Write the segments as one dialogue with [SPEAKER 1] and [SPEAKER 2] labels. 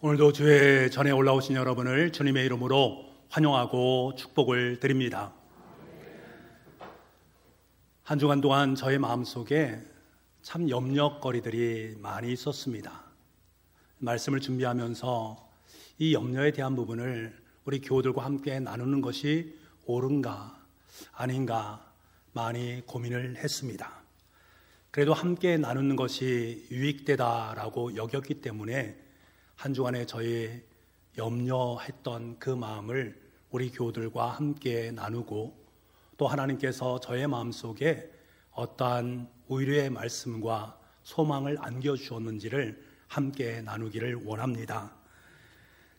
[SPEAKER 1] 오늘도 주의 전에 올라오신 여러분을 주님의 이름으로 환영하고 축복을 드립니다. 한 주간 동안 저의 마음속에 참 염려거리들이 많이 있었습니다. 말씀을 준비하면서 이 염려에 대한 부분을 우리 교우들과 함께 나누는 것이 옳은가 아닌가 많이 고민을 했습니다. 그래도 함께 나누는 것이 유익되다라고 여겼기 때문에 한 주간에 저희 염려했던 그 마음을 우리 교우들과 함께 나누고, 또 하나님께서 저의 마음속에 어떠한 위로의 말씀과 소망을 안겨주었는지를 함께 나누기를 원합니다.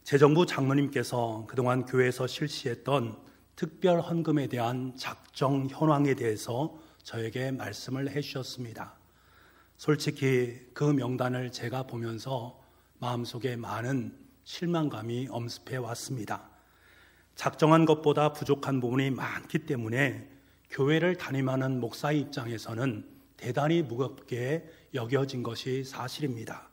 [SPEAKER 1] 재정부 장로님께서 그동안 교회에서 실시했던 특별 헌금에 대한 작정 현황에 대해서 저에게 말씀을 해주셨습니다. 솔직히 그 명단을 제가 보면서 마음속에 많은 실망감이 엄습해 왔습니다. 작정한 것보다 부족한 부분이 많기 때문에 교회를 담임하는 목사의 입장에서는 대단히 무겁게 여겨진 것이 사실입니다.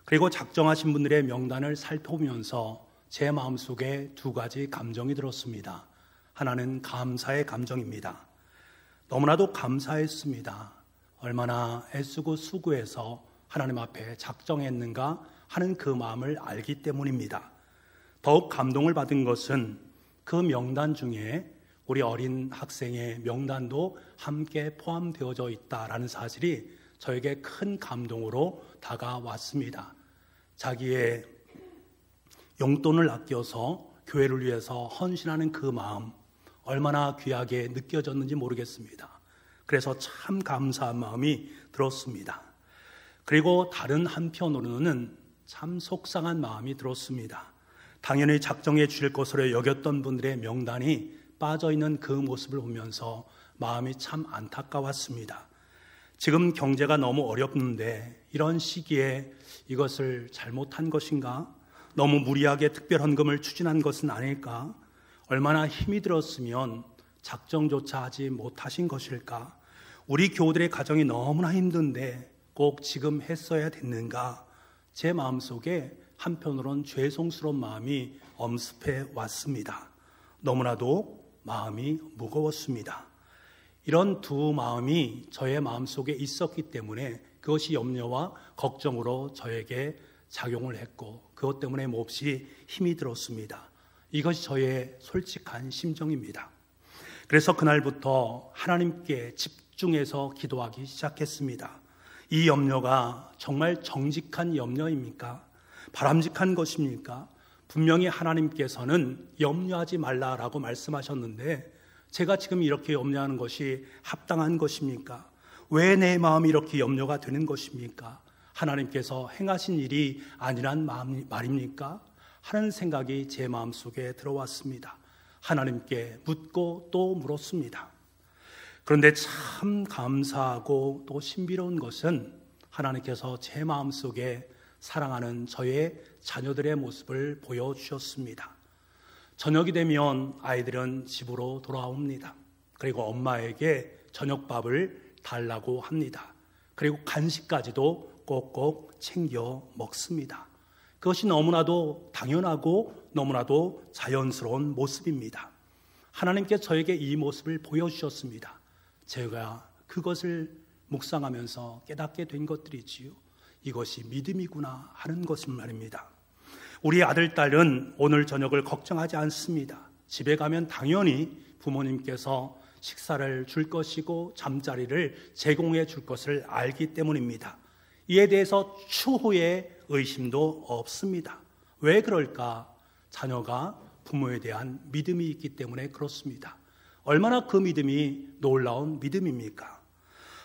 [SPEAKER 1] 그리고 작정하신 분들의 명단을 살펴보면서 제 마음속에 두 가지 감정이 들었습니다. 하나는 감사의 감정입니다. 너무나도 감사했습니다. 얼마나 애쓰고 수고해서 하나님 앞에 작정했는가 하는 그 마음을 알기 때문입니다. 더욱 감동을 받은 것은 그 명단 중에 우리 어린 학생의 명단도 함께 포함되어져 있다라는 사실이 저에게 큰 감동으로 다가왔습니다. 자기의 용돈을 아껴서 교회를 위해서 헌신하는 그 마음, 얼마나 귀하게 느껴졌는지 모르겠습니다. 그래서 참 감사한 마음이 들었습니다. 그리고 다른 한편으로는 참 속상한 마음이 들었습니다. 당연히 작정해 주실 것으로 여겼던 분들의 명단이 빠져있는 그 모습을 보면서 마음이 참 안타까웠습니다. 지금 경제가 너무 어렵는데 이런 시기에 이것을 잘못한 것인가? 너무 무리하게 특별 헌금을 추진한 것은 아닐까? 얼마나 힘이 들었으면 작정조차 하지 못하신 것일까? 우리 교우들의 가정이 너무나 힘든데 꼭 지금 했어야 됐는가? 제 마음속에 한편으론 죄송스러운 마음이 엄습해 왔습니다. 너무나도 마음이 무거웠습니다. 이런 두 마음이 저의 마음속에 있었기 때문에 그것이 염려와 걱정으로 저에게 작용을 했고, 그것 때문에 몹시 힘이 들었습니다. 이것이 저의 솔직한 심정입니다. 그래서 그날부터 하나님께 집중해서 기도하기 시작했습니다. 이 염려가 정말 정직한 염려입니까? 바람직한 것입니까? 분명히 하나님께서는 염려하지 말라라고 말씀하셨는데 제가 지금 이렇게 염려하는 것이 합당한 것입니까? 왜 내 마음이 이렇게 염려가 되는 것입니까? 하나님께서 행하신 일이 아니란 말입니까? 하는 생각이 제 마음속에 들어왔습니다. 하나님께 묻고 또 물었습니다. 그런데 참 감사하고 또 신비로운 것은 하나님께서 제 마음속에 사랑하는 저의 자녀들의 모습을 보여주셨습니다. 저녁이 되면 아이들은 집으로 돌아옵니다. 그리고 엄마에게 저녁밥을 달라고 합니다. 그리고 간식까지도 꼭꼭 챙겨 먹습니다. 그것이 너무나도 당연하고 너무나도 자연스러운 모습입니다. 하나님께 저에게 이 모습을 보여주셨습니다. 제가 그것을 묵상하면서 깨닫게 된 것들이지요. 이것이 믿음이구나 하는 것은 말입니다. 우리 아들, 딸은 오늘 저녁을 걱정하지 않습니다. 집에 가면 당연히 부모님께서 식사를 줄 것이고 잠자리를 제공해 줄 것을 알기 때문입니다. 이에 대해서 추후에 의심도 없습니다. 왜 그럴까? 자녀가 부모에 대한 믿음이 있기 때문에 그렇습니다. 얼마나 그 믿음이 놀라운 믿음입니까?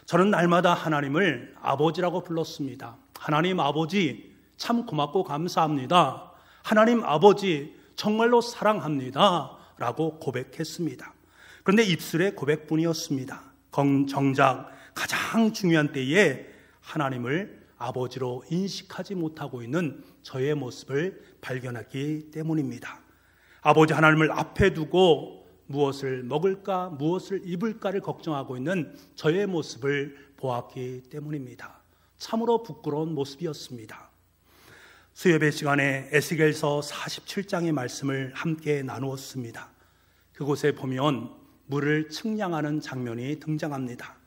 [SPEAKER 1] 저는 날마다 하나님을 아버지라고 불렀습니다. 하나님 아버지 참 고맙고 감사합니다. 하나님 아버지 정말로 사랑합니다 라고 고백했습니다. 그런데 입술의 고백뿐이었습니다. 정작 가장 중요한 때에 하나님을 아버지로 인식하지 못하고 있는 저의 모습을 발견했기 때문입니다. 아버지 하나님을 앞에 두고 무엇을 먹을까, 무엇을 입을까를 걱정하고 있는 저의 모습을 보았기 때문입니다. 참으로 부끄러운 모습이었습니다. 수요예배 시간에 에스겔서 47장의 말씀을 함께 나누었습니다. 그곳에 보면 물을 측량하는 장면이 등장합니다.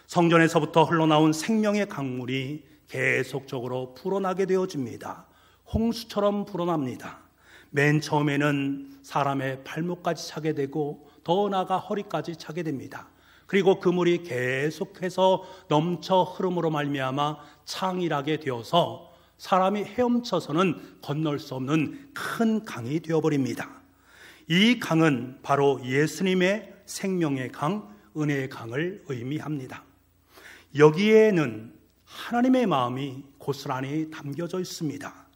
[SPEAKER 1] 성전에서부터 흘러나온 생명의 강물이 계속적으로 불어나게 되어집니다. 홍수처럼 불어납니다. 맨 처음에는 사람의 발목까지 차게 되고 더 나아가 허리까지 차게 됩니다. 그리고 그 물이 계속해서 넘쳐 흐름으로 말미암아 창일하게 되어서 사람이 헤엄쳐서는 건널 수 없는 큰 강이 되어버립니다. 이 강은 바로 예수님의 생명의 강, 은혜의 강을 의미합니다. 여기에는 하나님의 마음이 고스란히 담겨져 있습니다.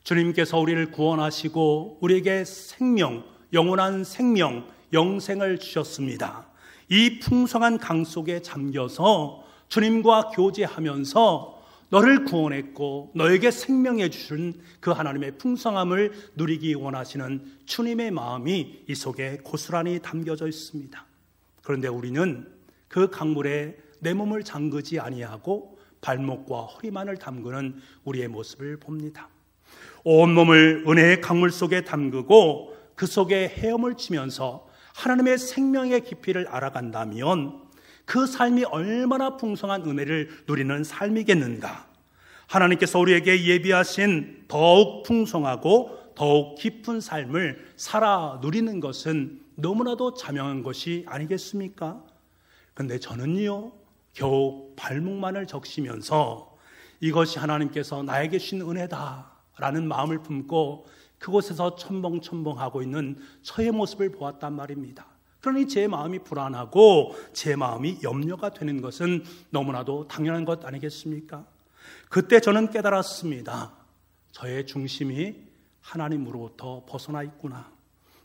[SPEAKER 1] 주님께서 우리를 구원하시고 우리에게 생명, 영원한 생명, 영생을 주셨습니다. 이 풍성한 강 속에 잠겨서 주님과 교제하면서 너를 구원했고 너에게 생명해 주신 그 하나님의 풍성함을 누리기 원하시는 주님의 마음이 이 속에 고스란히 담겨져 있습니다. 그런데 우리는 그 강물에 내 몸을 잠그지 아니하고 발목과 허리만을 담그는 우리의 모습을 봅니다. 온몸을 은혜의 강물 속에 담그고 그 속에 헤엄을 치면서 하나님의 생명의 깊이를 알아간다면 그 삶이 얼마나 풍성한 은혜를 누리는 삶이겠는가. 하나님께서 우리에게 예비하신 더욱 풍성하고 더욱 깊은 삶을 살아 누리는 것은 너무나도 자명한 것이 아니겠습니까? 그런데 저는요, 겨우 발목만을 적시면서 이것이 하나님께서 나에게 주신 은혜다라는 마음을 품고 그곳에서 첨벙첨벙하고 있는 저의 모습을 보았단 말입니다. 그러니 제 마음이 불안하고 제 마음이 염려가 되는 것은 너무나도 당연한 것 아니겠습니까? 그때 저는 깨달았습니다. 저의 중심이 하나님으로부터 벗어나 있구나.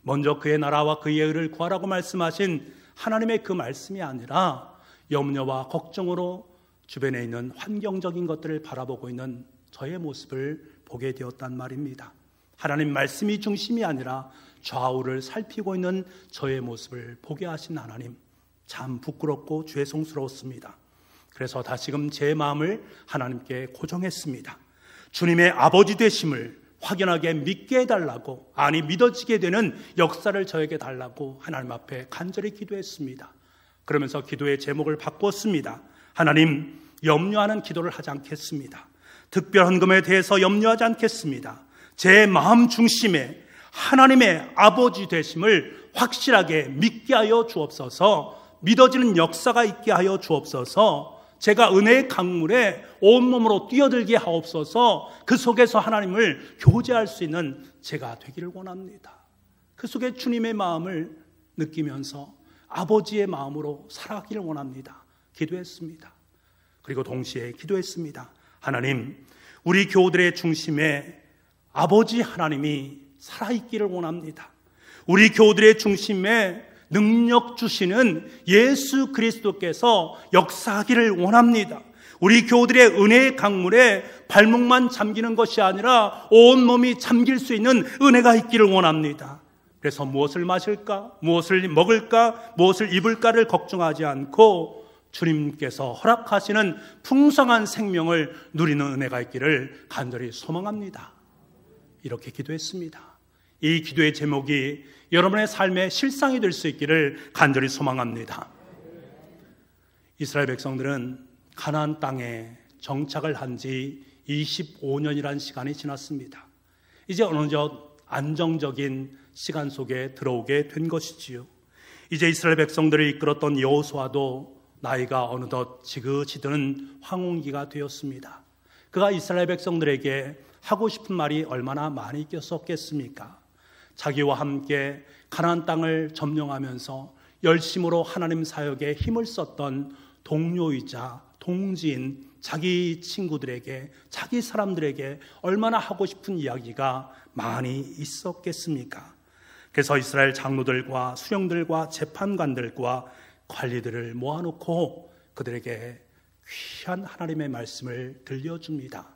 [SPEAKER 1] 먼저 그의 나라와 그의 의를 구하라고 말씀하신 하나님의 그 말씀이 아니라 염려와 걱정으로 주변에 있는 환경적인 것들을 바라보고 있는 저의 모습을 보게 되었단 말입니다. 하나님 말씀이 중심이 아니라 좌우를 살피고 있는 저의 모습을 보게 하신 하나님, 참 부끄럽고 죄송스러웠습니다. 그래서 다시금 제 마음을 하나님께 고정했습니다. 주님의 아버지 되심을 확연하게 믿게 해달라고, 아니 믿어지게 되는 역사를 저에게 달라고 하나님 앞에 간절히 기도했습니다. 그러면서 기도의 제목을 바꿨습니다. 하나님, 염려하는 기도를 하지 않겠습니다. 특별헌금에 대해서 염려하지 않겠습니다. 제 마음 중심에 하나님의 아버지 되심을 확실하게 믿게 하여 주옵소서. 믿어지는 역사가 있게 하여 주옵소서. 제가 은혜의 강물에 온몸으로 뛰어들게 하옵소서. 그 속에서 하나님을 교제할 수 있는 제가 되기를 원합니다. 그 속에 주님의 마음을 느끼면서 아버지의 마음으로 살아가기를 원합니다. 기도했습니다. 그리고 동시에 기도했습니다. 하나님, 우리 교우들의 중심에 아버지 하나님이 살아있기를 원합니다. 우리 교우들의 중심에 능력 주시는 예수 그리스도께서 역사하기를 원합니다. 우리 교우들의 은혜의 강물에 발목만 잠기는 것이 아니라 온몸이 잠길 수 있는 은혜가 있기를 원합니다. 그래서 무엇을 마실까, 무엇을 먹을까, 무엇을 입을까를 걱정하지 않고 주님께서 허락하시는 풍성한 생명을 누리는 은혜가 있기를 간절히 소망합니다. 이렇게 기도했습니다. 이 기도의 제목이 여러분의 삶의 실상이 될 수 있기를 간절히 소망합니다. 이스라엘 백성들은 가나안 땅에 정착을 한 지 25년이라는 시간이 지났습니다. 이제 어느덧 안정적인 시간 속에 들어오게 된 것이지요. 이제 이스라엘 백성들을 이끌었던 여호수아도 나이가 어느덧 지긋이 황혼기가 되었습니다. 그가 이스라엘 백성들에게 하고 싶은 말이 얼마나 많이 있었겠습니까? 자기와 함께 가나안 땅을 점령하면서 열심으로 하나님 사역에 힘을 썼던 동료이자 동지인 자기 친구들에게, 자기 사람들에게 얼마나 하고 싶은 이야기가 많이 있었겠습니까? 그래서 이스라엘 장로들과 수령들과 재판관들과 관리들을 모아놓고 그들에게 귀한 하나님의 말씀을 들려줍니다.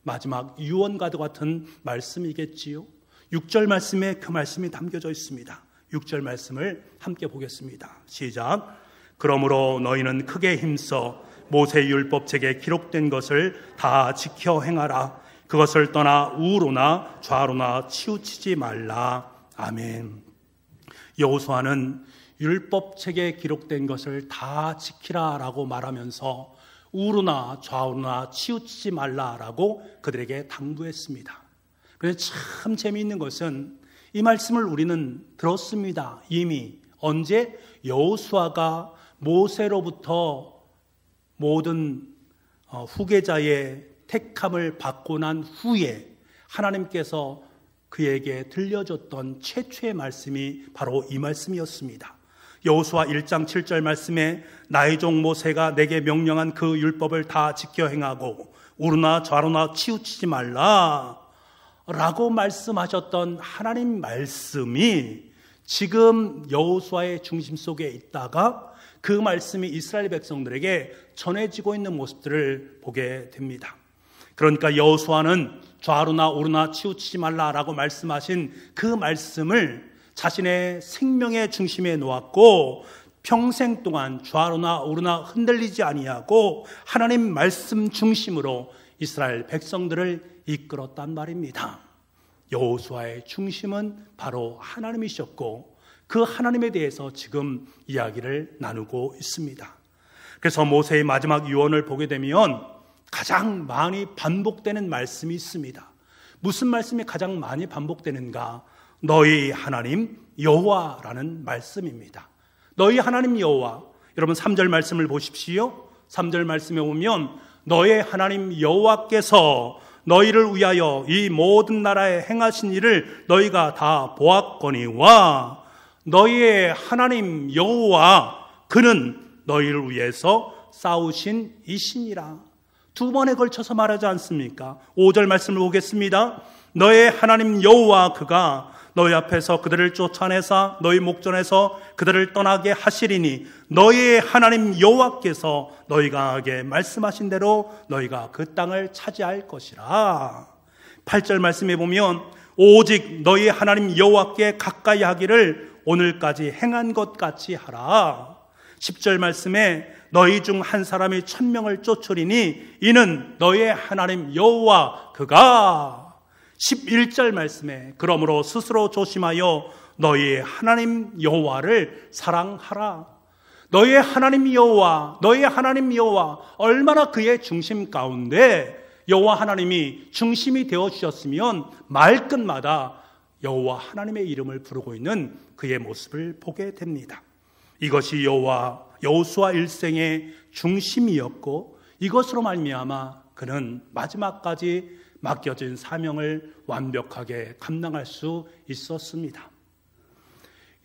[SPEAKER 1] 마지막 유언과도 같은 말씀이겠지요. 6절 말씀에 그 말씀이 담겨져 있습니다. 6절 말씀을 함께 보겠습니다. 시작. 그러므로 너희는 크게 힘써 모세의 율법책에 기록된 것을 다 지켜 행하라. 그것을 떠나 우로나 좌로나 치우치지 말라. 아멘. 여호수아는 율법책에 기록된 것을 다 지키라라고 말하면서 우로나 좌우나 치우치지 말라라고 그들에게 당부했습니다. 그런데 참 재미있는 것은 이 말씀을 우리는 들었습니다. 이미 언제? 여호수아가 모세로부터 모든 후계자의 택함을 받고 난 후에 하나님께서 그에게 들려줬던 최초의 말씀이 바로 이 말씀이었습니다. 여호수아 1장 7절 말씀에 나의 종 모세가 내게 명령한 그 율법을 다 지켜 행하고 우로나 좌로나 치우치지 말라 라고 말씀하셨던 하나님 말씀이 지금 여호수아의 중심 속에 있다가 그 말씀이 이스라엘 백성들에게 전해지고 있는 모습들을 보게 됩니다. 그러니까 여호수아는 좌로나 우로나 치우치지 말라라고 말씀하신 그 말씀을 자신의 생명의 중심에 놓았고 평생 동안 좌로나 우로나 흔들리지 아니하고 하나님 말씀 중심으로 이스라엘 백성들을 이끌었단 말입니다. 여호수아의 중심은 바로 하나님이셨고 그 하나님에 대해서 지금 이야기를 나누고 있습니다. 그래서 모세의 마지막 유언을 보게 되면 가장 많이 반복되는 말씀이 있습니다. 무슨 말씀이 가장 많이 반복되는가? 너희 하나님 여호와라는 말씀입니다. 너희 하나님 여호와. 여러분 3절 말씀을 보십시오. 3절 말씀에 보면 너의 하나님 여호와께서 너희를 위하여 이 모든 나라에 행하신 일을 너희가 다 보았거니와 너희의 하나님 여호와 그는 너희를 위해서 싸우신 이시니라. 두 번에 걸쳐서 말하지 않습니까? 5절 말씀을 보겠습니다. 너의 하나님 여호와 그가 너희 앞에서 그들을 쫓아내사 너희 목전에서 그들을 떠나게 하시리니 너희의 하나님 여호와께서 너희가 하게 말씀하신 대로 너희가 그 땅을 차지할 것이라. 8절 말씀에 보면 오직 너희 하나님 여호와께 가까이 하기를 오늘까지 행한 것 같이 하라. 10절 말씀에 너희 중 한 사람이 1000명을 쫓으리니 이는 너희의 하나님 여호와 그가. 11절 말씀에 그러므로 스스로 조심하여 너희의 하나님 여호와를 사랑하라. 너희의 하나님 여호와, 너희의 하나님 여호와, 얼마나 그의 중심 가운데 여호와 하나님이 중심이 되어 주셨으면 말끝마다 여호와 하나님의 이름을 부르고 있는 그의 모습을 보게 됩니다. 이것이 여호수아 일생의 중심이었고 이것으로 말미암아 그는 마지막까지 맡겨진 사명을 완벽하게 감당할 수 있었습니다.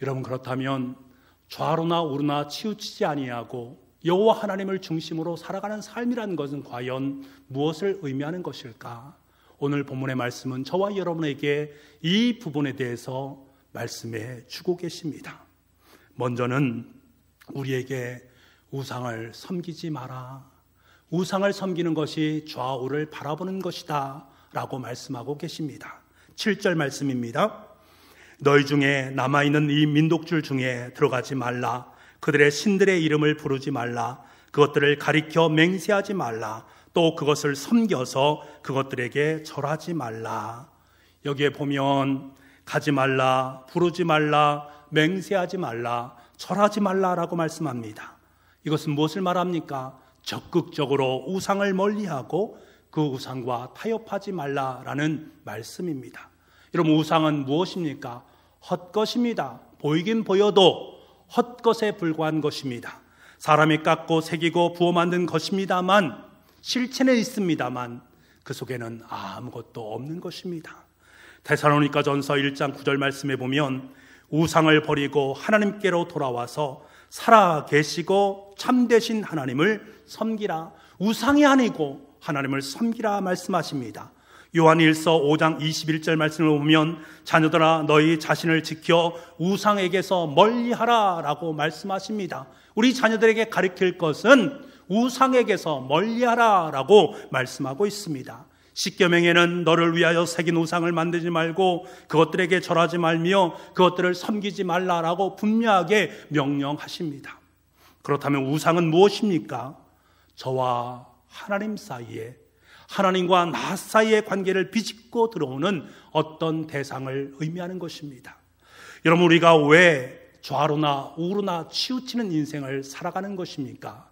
[SPEAKER 1] 여러분, 그렇다면 좌로나 우로나 치우치지 아니하고 여호와 하나님을 중심으로 살아가는 삶이라는 것은 과연 무엇을 의미하는 것일까? 오늘 본문의 말씀은 저와 여러분에게 이 부분에 대해서 말씀해 주고 계십니다. 먼저는 우리에게 우상을 섬기지 마라. 우상을 섬기는 것이 좌우를 바라보는 것이다 라고 말씀하고 계십니다. 7절 말씀입니다. 너희 중에 남아있는 이 민족들 중에 들어가지 말라. 그들의 신들의 이름을 부르지 말라. 그것들을 가리켜 맹세하지 말라. 또 그것을 섬겨서 그것들에게 절하지 말라. 여기에 보면 가지 말라, 부르지 말라, 맹세하지 말라, 절하지 말라라고 말씀합니다. 이것은 무엇을 말합니까? 적극적으로 우상을 멀리하고 그 우상과 타협하지 말라라는 말씀입니다. 여러분, 우상은 무엇입니까? 헛것입니다. 보이긴 보여도 헛것에 불과한 것입니다. 사람이 깎고 새기고 부어 만든 것입니다만, 실체는 있습니다만 그 속에는 아무것도 없는 것입니다. 데살로니가전서 1장 9절 말씀에 보면 우상을 버리고 하나님께로 돌아와서 살아 계시고 참되신 하나님을 섬기라. 우상이 아니고 하나님을 섬기라 말씀하십니다. 요한일서 5장 21절 말씀을 보면 자녀들아 너희 자신을 지켜 우상에게서 멀리하라 라고 말씀하십니다. 우리 자녀들에게 가르칠 것은 우상에게서 멀리하라 라고 말씀하고 있습니다. 십계명에는 너를 위하여 새긴 우상을 만들지 말고 그것들에게 절하지 말며 그것들을 섬기지 말라라고 분명하게 명령하십니다. 그렇다면 우상은 무엇입니까? 저와 하나님 사이에 하나님과 나 사이의 관계를 비집고 들어오는 어떤 대상을 의미하는 것입니다. 여러분, 우리가 왜 좌로나 우로나 치우치는 인생을 살아가는 것입니까?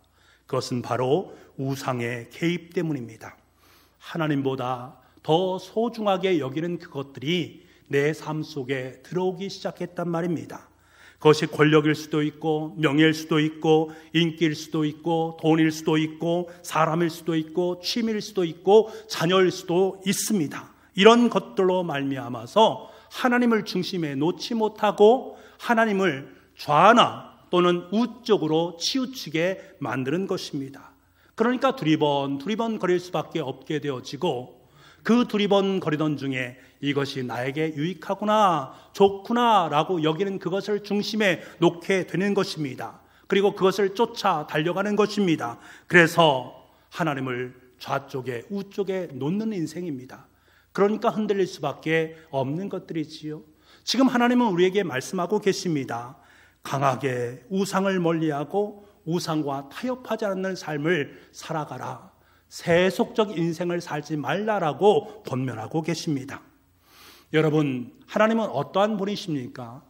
[SPEAKER 1] 그것은 바로 우상의 개입 때문입니다. 하나님보다 더 소중하게 여기는 그것들이 내 삶 속에 들어오기 시작했단 말입니다. 그것이 권력일 수도 있고 명예일 수도 있고 인기일 수도 있고 돈일 수도 있고 사람일 수도 있고 취미일 수도 있고 자녀일 수도 있습니다. 이런 것들로 말미암아서 하나님을 중심에 놓지 못하고 하나님을 좌나 또는 우쪽으로 치우치게 만드는 것입니다. 그러니까 두리번 거릴 수밖에 없게 되어지고, 그 두리번 거리던 중에 이것이 나에게 유익하구나, 좋구나 라고 여기는 그것을 중심에 놓게 되는 것입니다. 그리고 그것을 쫓아 달려가는 것입니다. 그래서 하나님을 좌쪽에 우쪽에 놓는 인생입니다. 그러니까 흔들릴 수밖에 없는 것들이지요. 지금 하나님은 우리에게 말씀하고 계십니다. 강하게 우상을 멀리하고 우상과 타협하지 않는 삶을 살아가라. 세속적 인생을 살지 말라라고 권면하고 계십니다. 여러분, 하나님은 어떠한 분이십니까?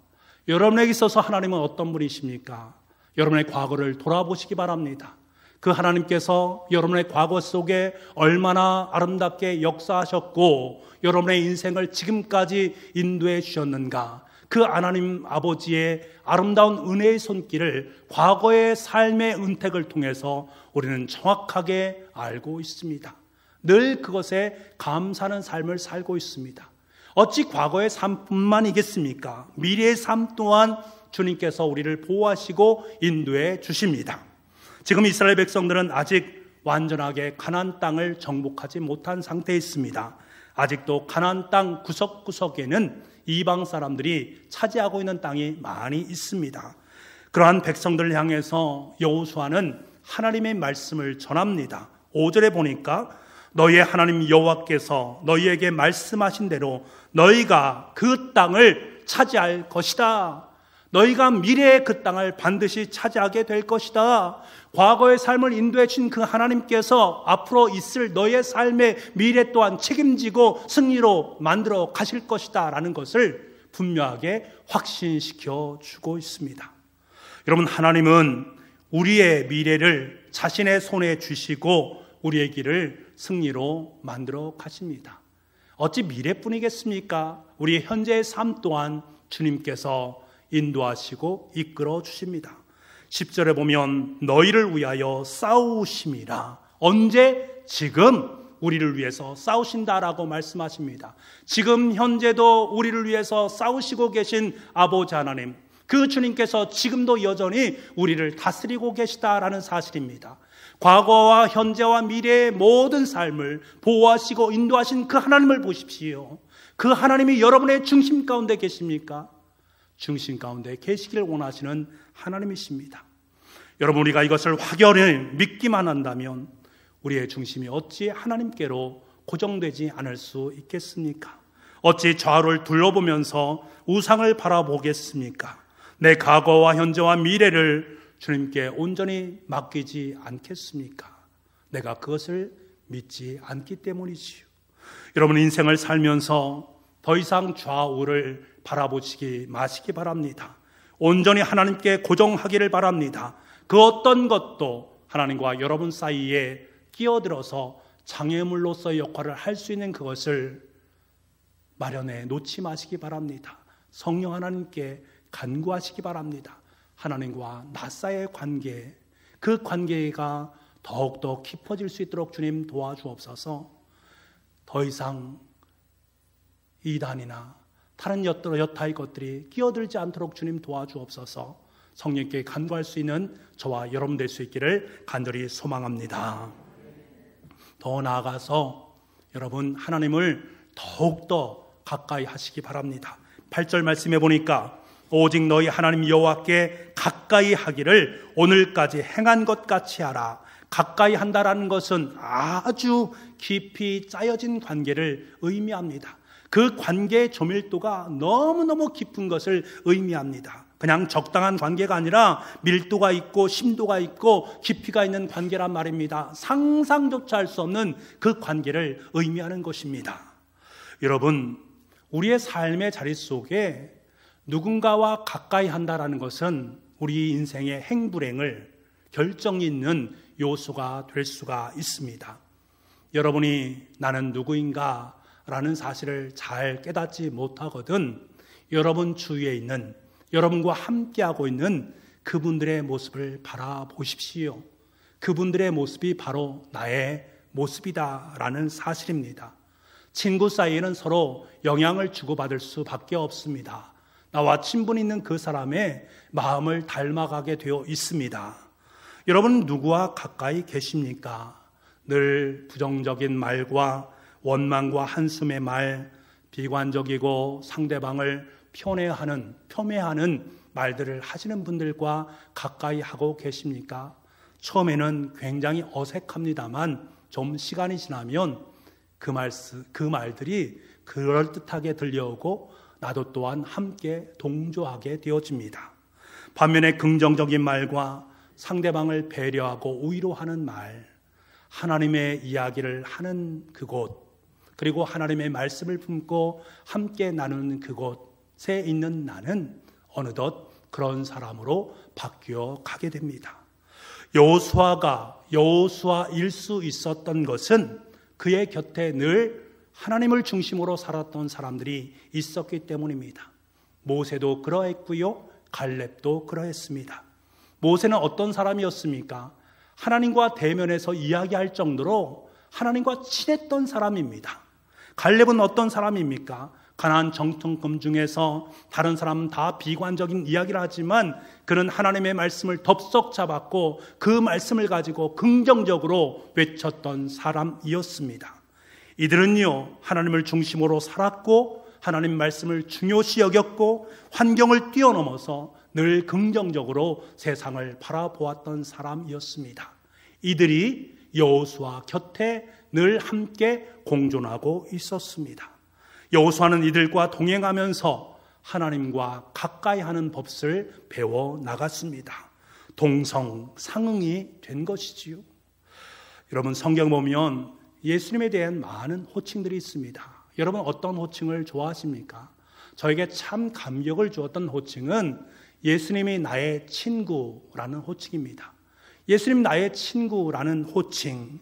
[SPEAKER 1] 여러분에게 있어서 하나님은 어떤 분이십니까? 여러분의 과거를 돌아보시기 바랍니다. 그 하나님께서 여러분의 과거 속에 얼마나 아름답게 역사하셨고 여러분의 인생을 지금까지 인도해 주셨는가, 그 하나님 아버지의 아름다운 은혜의 손길을 과거의 삶의 은택을 통해서 우리는 정확하게 알고 있습니다. 늘 그것에 감사하는 삶을 살고 있습니다. 어찌 과거의 삶뿐만이겠습니까? 미래의 삶 또한 주님께서 우리를 보호하시고 인도해 주십니다. 지금 이스라엘 백성들은 아직 완전하게 가나안 땅을 정복하지 못한 상태에 있습니다. 아직도 가나안 땅 구석구석에는 이방 사람들이 차지하고 있는 땅이 많이 있습니다. 그러한 백성들을 향해서 여호수아는 하나님의 말씀을 전합니다. 5절에 보니까 너희의 하나님 여호와께서 너희에게 말씀하신 대로 너희가 그 땅을 차지할 것이다. 너희가 미래의 그 땅을 반드시 차지하게 될 것이다. 과거의 삶을 인도해 주신 그 하나님께서 앞으로 있을 너희의 삶의 미래 또한 책임지고 승리로 만들어 가실 것이다 라는 것을 분명하게 확신시켜 주고 있습니다. 여러분, 하나님은 우리의 미래를 자신의 손에 주시고 우리의 길을 승리로 만들어 가십니다. 어찌 미래뿐이겠습니까? 우리의 현재의 삶 또한 주님께서 인도하시고 이끌어 주십니다. 10절에 보면 너희를 위하여 싸우심이라. 언제? 지금 우리를 위해서 싸우신다라고 말씀하십니다. 지금 현재도 우리를 위해서 싸우시고 계신 아버지 하나님, 그 주님께서 지금도 여전히 우리를 다스리고 계시다라는 사실입니다. 과거와 현재와 미래의 모든 삶을 보호하시고 인도하신 그 하나님을 보십시오. 그 하나님이 여러분의 중심 가운데 계십니까? 중심 가운데 계시기를 원하시는 하나님이십니다. 여러분, 우리가 이것을 확연히 믿기만 한다면 우리의 중심이 어찌 하나님께로 고정되지 않을 수 있겠습니까? 어찌 좌우를 둘러보면서 우상을 바라보겠습니까? 내 과거와 현재와 미래를 주님께 온전히 맡기지 않겠습니까? 내가 그것을 믿지 않기 때문이지요. 여러분, 인생을 살면서 더 이상 좌우를 바라보시기 마시기 바랍니다. 온전히 하나님께 고정하기를 바랍니다. 그 어떤 것도 하나님과 여러분 사이에 끼어들어서 장애물로서의 역할을 할 수 있는 그것을 마련해 놓지 마시기 바랍니다. 성령 하나님께 간구하시기 바랍니다. 하나님과 나 사이의 관계, 그 관계가 더욱더 깊어질 수 있도록 주님 도와주옵소서. 더 이상 이단이나 다른 여타의 것들이 끼어들지 않도록 주님 도와주옵소서. 성령께 간구할 수 있는 저와 여러분 될 수 있기를 간절히 소망합니다. 더 나아가서 여러분, 하나님을 더욱더 가까이 하시기 바랍니다. 8절 말씀해 보니까 오직 너희 하나님 여호와께 가까이 하기를 오늘까지 행한 것 같이 하라. 가까이 한다라는 것은 아주 깊이 짜여진 관계를 의미합니다. 그 관계의 조밀도가 너무너무 깊은 것을 의미합니다. 그냥 적당한 관계가 아니라 밀도가 있고 심도가 있고 깊이가 있는 관계란 말입니다. 상상조차 할 수 없는 그 관계를 의미하는 것입니다. 여러분, 우리의 삶의 자리 속에 누군가와 가까이 한다라는 것은 우리 인생의 행불행을 결정 있는 요소가 될 수가 있습니다. 여러분이 나는 누구인가 라는 사실을 잘 깨닫지 못하거든 여러분 주위에 있는, 여러분과 함께하고 있는 그분들의 모습을 바라보십시오. 그분들의 모습이 바로 나의 모습이다라는 사실입니다. 친구 사이에는 서로 영향을 주고받을 수밖에 없습니다. 나와 친분 있는 그 사람의 마음을 닮아가게 되어 있습니다. 여러분 누구와 가까이 계십니까? 늘 부정적인 말과 원망과 한숨의 말, 비관적이고 상대방을 폄훼하는 말들을 하시는 분들과 가까이 하고 계십니까? 처음에는 굉장히 어색합니다만 좀 시간이 지나면 그 말들이 그럴듯하게 들려오고 나도 또한 함께 동조하게 되어집니다. 반면에 긍정적인 말과 상대방을 배려하고 위로하는 말, 하나님의 이야기를 하는 그곳, 그리고 하나님의 말씀을 품고 함께 나누는 그곳에 있는 나는 어느덧 그런 사람으로 바뀌어 가게 됩니다. 여호수아일 수 있었던 것은 그의 곁에 늘 하나님을 중심으로 살았던 사람들이 있었기 때문입니다. 모세도 그러했고요, 갈렙도 그러했습니다. 모세는 어떤 사람이었습니까? 하나님과 대면해서 이야기할 정도로 하나님과 친했던 사람입니다. 갈렙은 어떤 사람입니까? 가나안 정통금 중에서 다른 사람은 다 비관적인 이야기를 하지만 그는 하나님의 말씀을 덥석 잡았고 그 말씀을 가지고 긍정적으로 외쳤던 사람이었습니다. 이들은요, 하나님을 중심으로 살았고 하나님 말씀을 중요시 여겼고 환경을 뛰어넘어서 늘 긍정적으로 세상을 바라보았던 사람이었습니다. 이들이 여호수아 곁에 늘 함께 공존하고 있었습니다. 여호수아는 이들과 동행하면서 하나님과 가까이 하는 법을 배워 나갔습니다. 동성상응이 된 것이지요. 여러분, 성경 보면 예수님에 대한 많은 호칭들이 있습니다. 여러분 어떤 호칭을 좋아하십니까? 저에게 참 감격을 주었던 호칭은 예수님이 나의 친구라는 호칭입니다. 예수님 나의 친구라는 호칭,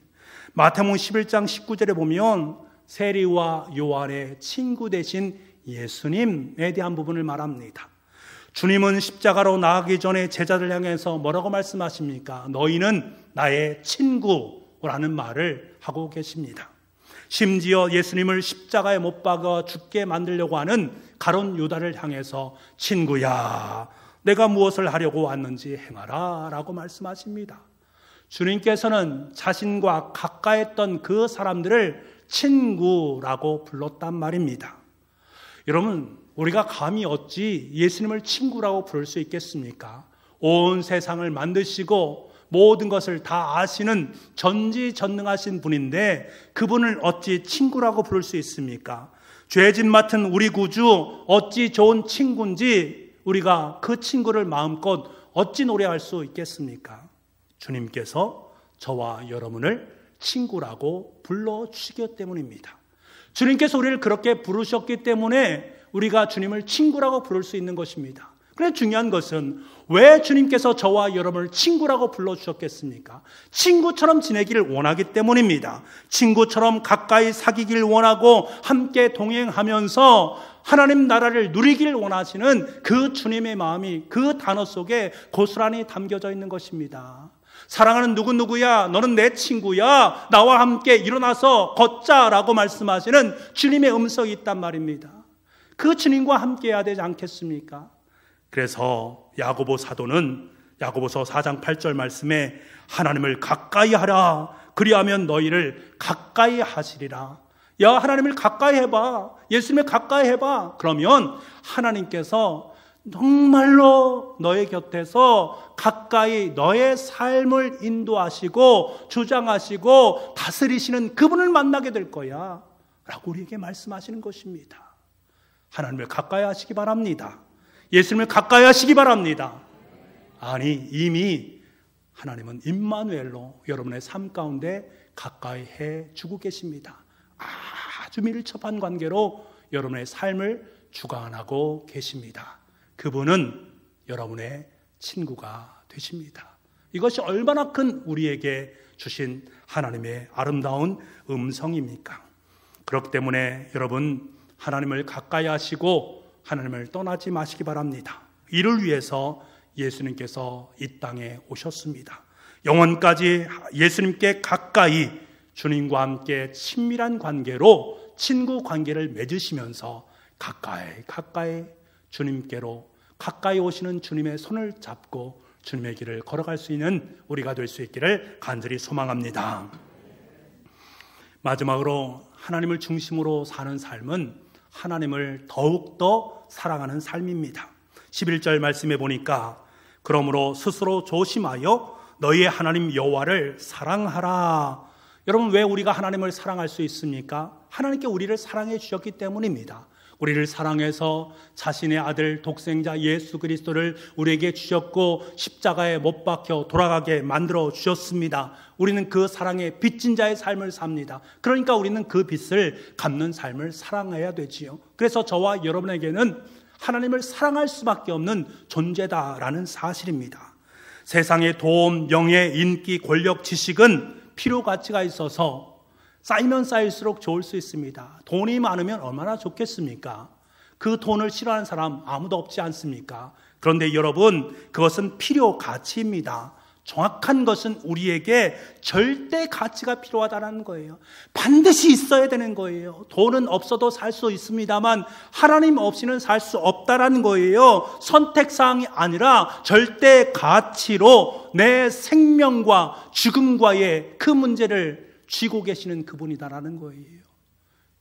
[SPEAKER 1] 마태복음 11장 19절에 보면 세리와 요한의 친구 되신 예수님에 대한 부분을 말합니다. 주님은 십자가로 나가기 전에 제자들 향해서 뭐라고 말씀하십니까? 너희는 나의 친구라는 말을 하고 계십니다. 심지어 예수님을 십자가에 못 박아 죽게 만들려고 하는 가룟 유다를 향해서 친구야, 내가 무엇을 하려고 왔는지 행하라 라고 말씀하십니다. 주님께서는 자신과 가까이했던 그 사람들을 친구라고 불렀단 말입니다. 여러분, 우리가 감히 어찌 예수님을 친구라고 부를 수 있겠습니까? 온 세상을 만드시고 모든 것을 다 아시는 전지전능하신 분인데 그분을 어찌 친구라고 부를 수 있습니까? 죄짓 맡은 우리 구주 어찌 좋은 친구인지 우리가 그 친구를 마음껏 어찌 노래할 수 있겠습니까? 주님께서 저와 여러분을 친구라고 불러주시기 때문입니다. 주님께서 우리를 그렇게 부르셨기 때문에 우리가 주님을 친구라고 부를 수 있는 것입니다. 그런데 중요한 것은 왜 주님께서 저와 여러분을 친구라고 불러주셨겠습니까? 친구처럼 지내기를 원하기 때문입니다. 친구처럼 가까이 사귀길 원하고 함께 동행하면서 하나님 나라를 누리길 원하시는 그 주님의 마음이 그 단어 속에 고스란히 담겨져 있는 것입니다. 사랑하는 누구누구야, 너는 내 친구야, 나와 함께 일어나서 걷자라고 말씀하시는 주님의 음성이 있단 말입니다. 그 주님과 함께 해야 되지 않겠습니까? 그래서 야고보 사도는 야고보서 4장 8절 말씀에 하나님을 가까이 하라, 그리하면 너희를 가까이 하시리라. 야, 하나님을 가까이 해봐, 예수님을 가까이 해봐. 그러면 하나님께서 정말로 너의 곁에서 가까이 너의 삶을 인도하시고 주장하시고 다스리시는 그분을 만나게 될 거야 라고 우리에게 말씀하시는 것입니다. 하나님을 가까이 하시기 바랍니다. 예수님을 가까이 하시기 바랍니다. 아니, 이미 하나님은 임마누엘로 여러분의 삶 가운데 가까이 해 주고 계십니다. 아주 밀접한 관계로 여러분의 삶을 주관하고 계십니다. 그분은 여러분의 친구가 되십니다. 이것이 얼마나 큰 우리에게 주신 하나님의 아름다운 음성입니까? 그렇기 때문에 여러분, 하나님을 가까이 하시고 하나님을 떠나지 마시기 바랍니다. 이를 위해서 예수님께서 이 땅에 오셨습니다. 영원까지 예수님께 가까이 주님과 함께 친밀한 관계로 친구 관계를 맺으시면서 가까이 주님께로 가까이 오시는 주님의 손을 잡고 주님의 길을 걸어갈 수 있는 우리가 될 수 있기를 간절히 소망합니다. 마지막으로 하나님을 중심으로 사는 삶은 하나님을 더욱더 사랑하는 삶입니다. 11절 말씀에 보니까 그러므로 스스로 조심하여 너희의 하나님 여호와를 사랑하라. 여러분, 왜 우리가 하나님을 사랑할 수 있습니까? 하나님께 우리를 사랑해 주셨기 때문입니다. 우리를 사랑해서 자신의 아들 독생자 예수 그리스도를 우리에게 주셨고 십자가에 못 박혀 돌아가게 만들어 주셨습니다. 우리는 그 사랑의 빚진 자의 삶을 삽니다. 그러니까 우리는 그 빚을 갚는 삶을 사랑해야 되지요. 그래서 저와 여러분에게는 하나님을 사랑할 수밖에 없는 존재다라는 사실입니다. 세상의 돈, 명예, 인기, 권력, 지식은 필요 가치가 있어서 쌓이면 쌓일수록 좋을 수 있습니다. 돈이 많으면 얼마나 좋겠습니까? 그 돈을 싫어하는 사람 아무도 없지 않습니까? 그런데 여러분, 그것은 필요 가치입니다. 정확한 것은 우리에게 절대 가치가 필요하다는 거예요. 반드시 있어야 되는 거예요. 돈은 없어도 살 수 있습니다만 하나님 없이는 살 수 없다는 거예요. 선택사항이 아니라 절대 가치로 내 생명과 죽음과의 그 문제를 쥐고 계시는 그분이다라는 거예요.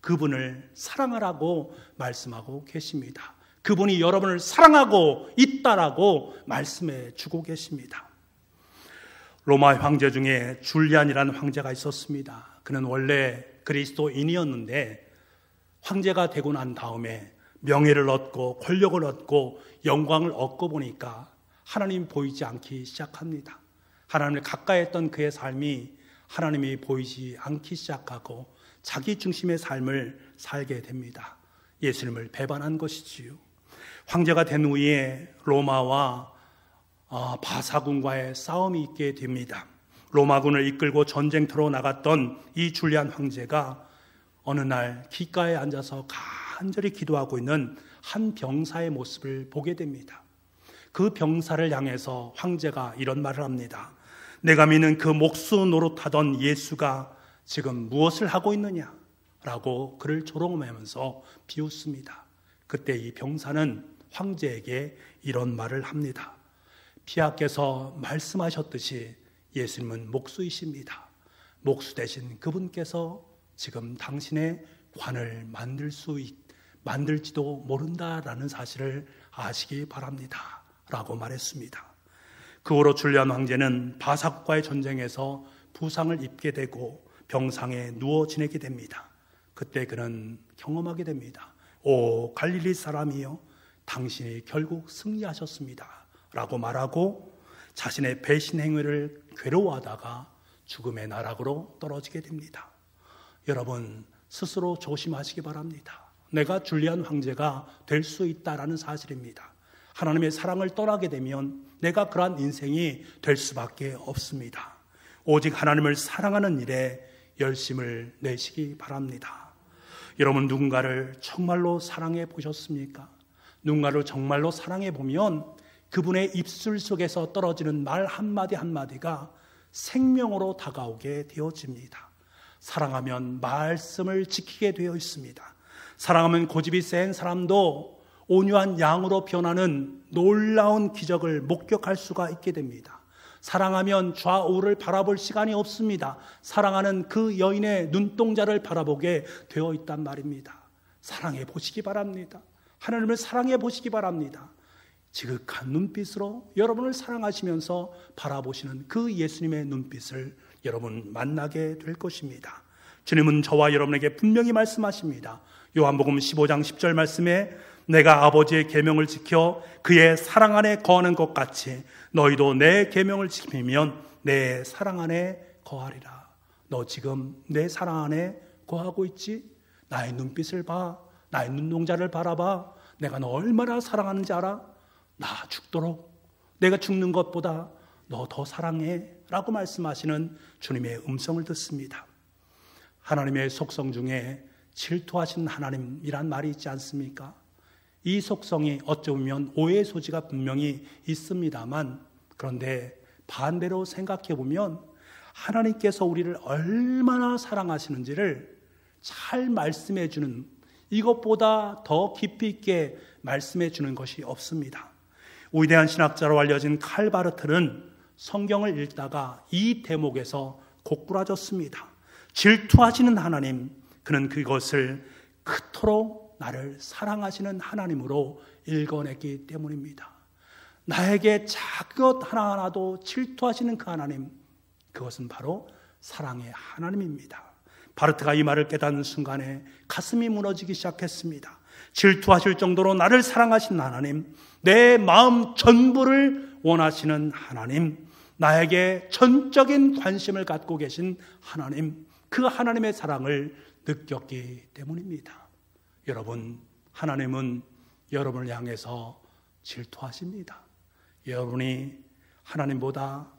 [SPEAKER 1] 그분을 사랑하라고 말씀하고 계십니다. 그분이 여러분을 사랑하고 있다라고 말씀해 주고 계십니다. 로마 황제 중에 줄리안이라는 황제가 있었습니다. 그는 원래 그리스도인이었는데 황제가 되고 난 다음에 명예를 얻고 권력을 얻고 영광을 얻고 보니까 하나님이 보이지 않기 시작합니다. 하나님을 가까이 했던 그의 삶이 하나님이 보이지 않기 시작하고 자기 중심의 삶을 살게 됩니다. 예수님을 배반한 것이지요. 황제가 된 후에 로마와 바사군과의 싸움이 있게 됩니다. 로마군을 이끌고 전쟁터로 나갔던 이 줄리안 황제가 어느 날 깃가에 앉아서 간절히 기도하고 있는 한 병사의 모습을 보게 됩니다. 그 병사를 향해서 황제가 이런 말을 합니다. 내가 믿는 그 목수 노릇하던 예수가 지금 무엇을 하고 있느냐? 라고 그를 조롱하면서 비웃습니다. 그때 이 병사는 황제에게 이런 말을 합니다. 피하께서 말씀하셨듯이 예수님은 목수이십니다. 목수 되신 그분께서 지금 당신의 관을 만들지도 모른다라는 사실을 아시기 바랍니다. 라고 말했습니다. 그 후로 줄리안 황제는 바사국과의 전쟁에서 부상을 입게 되고 병상에 누워 지내게 됩니다. 그때 그는 경험하게 됩니다. 오 갈릴리 사람이여, 당신이 결국 승리하셨습니다. 라고 말하고 자신의 배신 행위를 괴로워하다가 죽음의 나락으로 떨어지게 됩니다. 여러분, 스스로 조심하시기 바랍니다. 내가 줄리안 황제가 될 수 있다라는 사실입니다. 하나님의 사랑을 떠나게 되면 내가 그러한 인생이 될 수밖에 없습니다. 오직 하나님을 사랑하는 일에 열심을 내시기 바랍니다. 여러분, 누군가를 정말로 사랑해 보셨습니까? 누군가를 정말로 사랑해 보면 그분의 입술 속에서 떨어지는 말 한마디 한마디가 생명으로 다가오게 되어집니다. 사랑하면 말씀을 지키게 되어 있습니다. 사랑하면 고집이 센 사람도 온유한 양으로 변하는 놀라운 기적을 목격할 수가 있게 됩니다. 사랑하면 좌우를 바라볼 시간이 없습니다. 사랑하는 그 여인의 눈동자를 바라보게 되어 있단 말입니다. 사랑해 보시기 바랍니다. 하나님을 사랑해 보시기 바랍니다. 지극한 눈빛으로 여러분을 사랑하시면서 바라보시는 그 예수님의 눈빛을 여러분 만나게 될 것입니다. 주님은 저와 여러분에게 분명히 말씀하십니다. 요한복음 15장 10절 말씀에 내가 아버지의 계명을 지켜 그의 사랑 안에 거하는 것 같이 너희도 내 계명을 지키면 내 사랑 안에 거하리라. 너 지금 내 사랑 안에 거하고 있지? 나의 눈빛을 봐. 나의 눈동자를 바라봐. 내가 너 얼마나 사랑하는지 알아? 나 죽도록 내가 죽는 것보다 너 더 사랑해 라고 말씀하시는 주님의 음성을 듣습니다. 하나님의 속성 중에 질투하신 하나님이란 말이 있지 않습니까? 이 속성이 어쩌면 오해의 소지가 분명히 있습니다만, 그런데 반대로 생각해 보면 하나님께서 우리를 얼마나 사랑하시는지를 잘 말씀해 주는, 이것보다 더 깊이 있게 말씀해 주는 것이 없습니다. 위대한 신학자로 알려진 칼 바르트는 성경을 읽다가 이 대목에서 고꾸라졌습니다. 질투하시는 하나님, 그는 그것을 그토록 나를 사랑하시는 하나님으로 읽어냈기 때문입니다. 나에게 작은 것 하나하나도 질투하시는 그 하나님, 그것은 바로 사랑의 하나님입니다. 바르트가 이 말을 깨닫는 순간에 가슴이 무너지기 시작했습니다. 질투하실 정도로 나를 사랑하신 하나님, 내 마음 전부를 원하시는 하나님, 나에게 전적인 관심을 갖고 계신 하나님, 그 하나님의 사랑을 느꼈기 때문입니다. 여러분, 하나님은 여러분을 향해서 질투하십니다. 여러분이 하나님보다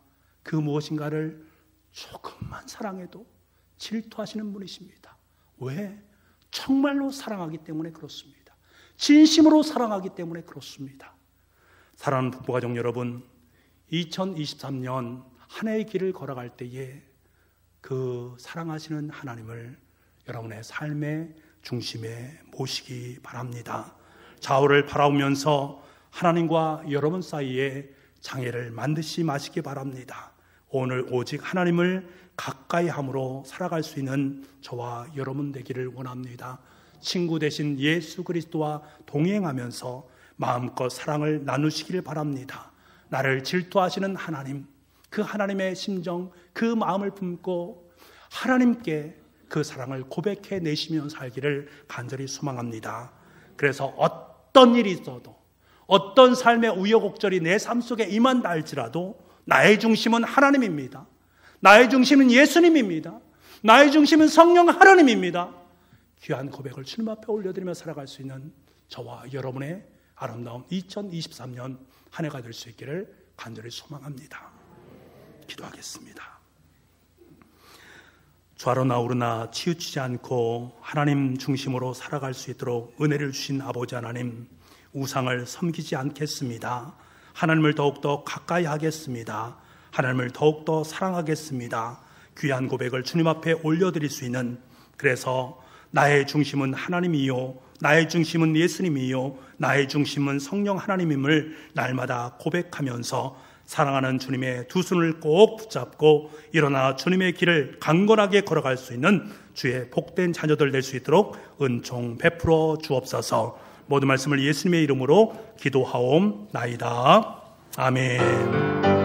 [SPEAKER 1] 그 무엇인가를 조금만 사랑해도 질투하시는 분이십니다. 왜? 정말로 사랑하기 때문에 그렇습니다. 진심으로 사랑하기 때문에 그렇습니다. 사랑하는 북부가족 여러분, 2023년 한 해의 길을 걸어갈 때에 그 사랑하시는 하나님을 여러분의 삶의 중심에 모시기 바랍니다. 좌우를 바라보면서 하나님과 여러분 사이에 장애를 만드시 마시기 바랍니다. 오늘 오직 하나님을 가까이 함으로 살아갈 수 있는 저와 여러분 되기를 원합니다. 친구 되신 예수 그리스도와 동행하면서 마음껏 사랑을 나누시길 바랍니다. 나를 질투하시는 하나님, 그 하나님의 심정, 그 마음을 품고 하나님께 그 사랑을 고백해 내시며 살기를 간절히 소망합니다. 그래서 어떤 일이 있어도, 어떤 삶의 우여곡절이 내 삶 속에 임한다 할지라도 나의 중심은 하나님입니다. 나의 중심은 예수님입니다. 나의 중심은 성령 하나님입니다. 귀한 고백을 주님 앞에 올려드리며 살아갈 수 있는 저와 여러분의 아름다운 2023년 한 해가 될 수 있기를 간절히 소망합니다. 기도하겠습니다. 좌로나 우로나 치우치지 않고 하나님 중심으로 살아갈 수 있도록 은혜를 주신 아버지 하나님, 우상을 섬기지 않겠습니다. 하나님을 더욱더 가까이 하겠습니다. 하나님을 더욱더 사랑하겠습니다. 귀한 고백을 주님 앞에 올려드릴 수 있는, 그래서 나의 중심은 하나님이요, 나의 중심은 예수님이요, 나의 중심은 성령 하나님임을 날마다 고백하면서 사랑하는 주님의 두 손을 꼭 붙잡고 일어나 주님의 길을 강건하게 걸어갈 수 있는 주의 복된 자녀들 될 수 있도록 은총 베풀어 주옵소서. 모든 말씀을 예수님의 이름으로 기도하옵나이다. 아멘.